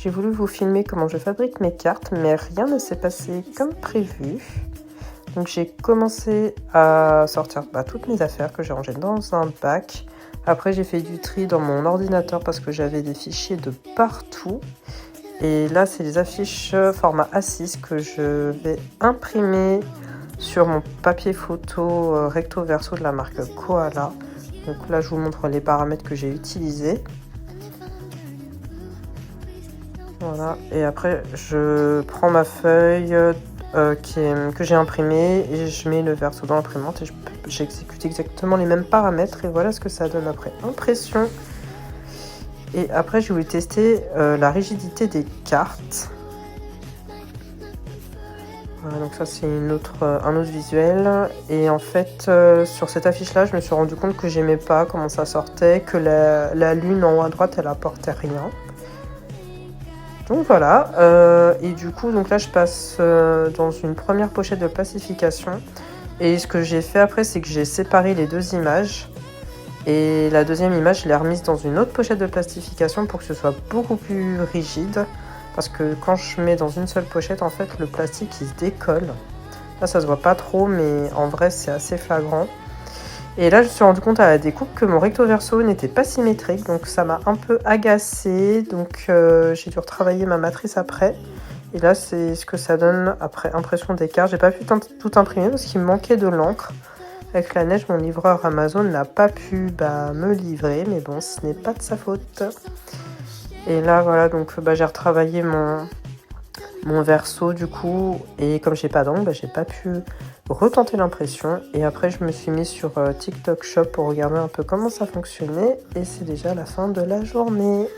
j'ai voulu vous filmer comment je fabrique mes cartes, mais rien ne s'est passé comme prévu. Donc j'ai commencé à sortir toutes mes affaires que j'ai rangées dans un bac. Après j'ai fait du tri dans mon ordinateur parce que j'avais des fichiers de partout. Et là c'est les affiches format A6 que je vais imprimer sur mon papier photo recto verso de la marque Koala. Donc là je vous montre les paramètres que j'ai utilisés. Voilà, et après je prends ma feuille que j'ai imprimée et je mets le verso dans l'imprimante et j'exécute exactement les mêmes paramètres et voilà ce que ça donne après impression. Et après je voulais tester la rigidité des cartes. Voilà, donc ça c'est un autre visuel. Et en fait sur cette affiche là je me suis rendu compte que j'aimais pas comment ça sortait, que la lune en haut à droite elle apportait rien. Donc voilà, et du coup donc là je passe dans une première pochette de plastification et ce que j'ai fait après c'est que j'ai séparé les deux images et la deuxième image je l'ai remise dans une autre pochette de plastification pour que ce soit beaucoup plus rigide parce que quand je mets dans une seule pochette en fait le plastique il se décolle. Là ça se voit pas trop mais en vrai c'est assez flagrant. Et là, je me suis rendu compte à la découpe que mon recto verso n'était pas symétrique, donc ça m'a un peu agacée. Donc j'ai dû retravailler ma matrice après. Et là, c'est ce que ça donne après impression des cartes. J'ai pas pu tout imprimer parce qu'il me manquait de l'encre. Avec la neige, mon livreur Amazon n'a pas pu me livrer, mais bon, ce n'est pas de sa faute. Et là, voilà, donc j'ai retravaillé mon verso du coup, et comme j'ai pas d'angle, j'ai pas pu retenter l'impression. Et après je me suis mis sur TikTok Shop pour regarder un peu comment ça fonctionnait et c'est déjà la fin de la journée.